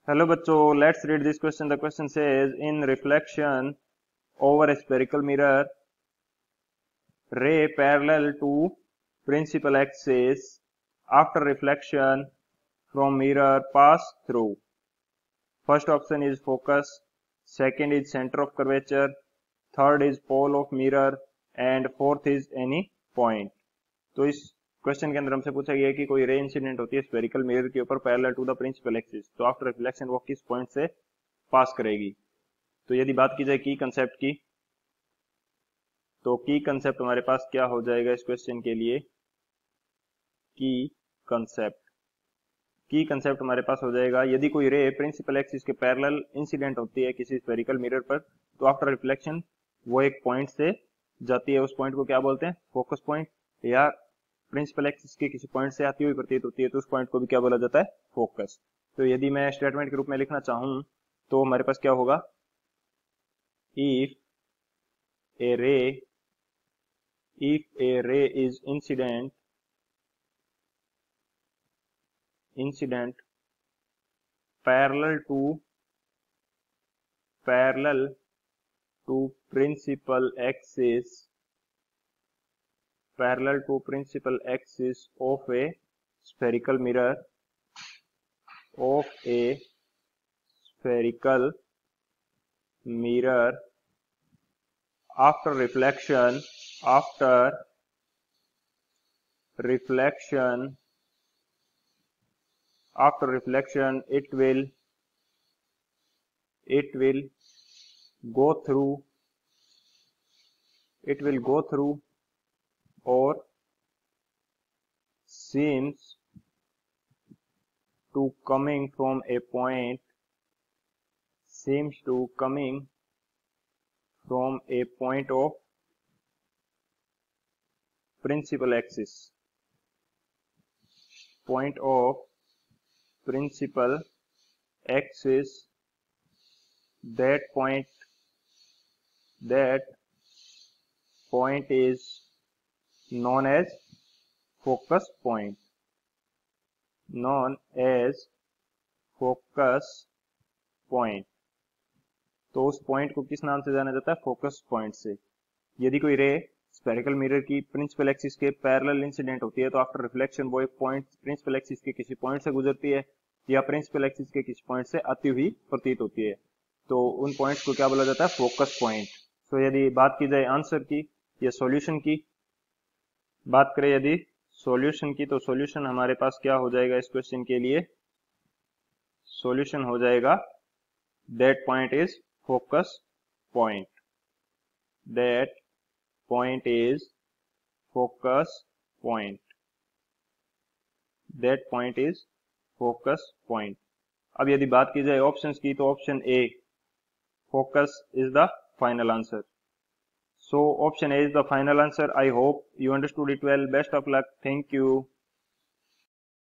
Hello bachcho, let's read this question. The question says, in reflection over a spherical mirror, ray parallel to principal axis after reflection from mirror pass through. First option is focus, second is center of curvature, third is pole of mirror and fourth is any point. तो इस question के अंदर हमसे पूछा गया है कि कोई रे इंसिडेंट होती है स्फेरिकल मिरर के ऊपर parallel to the principal axis, तो आफ्टर रिफ्लेक्शन वो किस पॉइंट से पास करेगी। तो यदि बात की जाए की कंसेप्ट की, तो की कंसेप्ट हमारे पास क्या हो जाएगा इस क्वेश्चन के लिए। की कंसेप्ट हमारे पास हो जाएगा, यदि कोई रे प्रिंसिपल एक्सिस के पैरेलल इंसिडेंट होती है किसी स्फेरिकल मिरर पर, तो आफ्टर रिफ्लेक्शन वो एक पॉइंट से जाती है। उस पॉइंट को क्या बोलते हैं, फोकस पॉइंट, या प्रिंसिपल एक्सिस के किसी पॉइंट से आती हुई प्रतीत होती है तो उस पॉइंट को भी क्या बोला जाता है, फोकस। तो यदि मैं स्टेटमेंट के रूप में लिखना चाहूं तो हमारे पास क्या होगा, इफ ए रे is incident parallel to principal axis of a spherical mirror after reflection it will go through or seems to coming from a point of principal axis, that point is known as focus point, तो उस point को किस नाम से जाना जाता है, focus point से। यदि कोई रे स्फेरिकल मिरर की प्रिंसिपल एक्सिस के पैरेलल इंसिडेंट होती है तो आफ्टर रिफ्लेक्शन वो एक पॉइंट प्रिंसिपल एक्सिस के किसी पॉइंट से गुजरती है या प्रिंसिपल एक्सिस के किसी पॉइंट से आती हुई प्रतीत होती है, तो उन पॉइंट्स को क्या बोला जाता है, फोकस पॉइंट। तो यदि बात की जाए आंसर की या सॉल्यूशन की बात करें, यदि सॉल्यूशन की, तो सॉल्यूशन हमारे पास क्या हो जाएगा इस क्वेश्चन के लिए, सॉल्यूशन हो जाएगा that point is focus point, that point is focus point। अब यदि बात की जाए ऑप्शंस की, तो option A focus is the final answer. So option A is the final answer. I hope you understood it well. Best of luck. Thank you.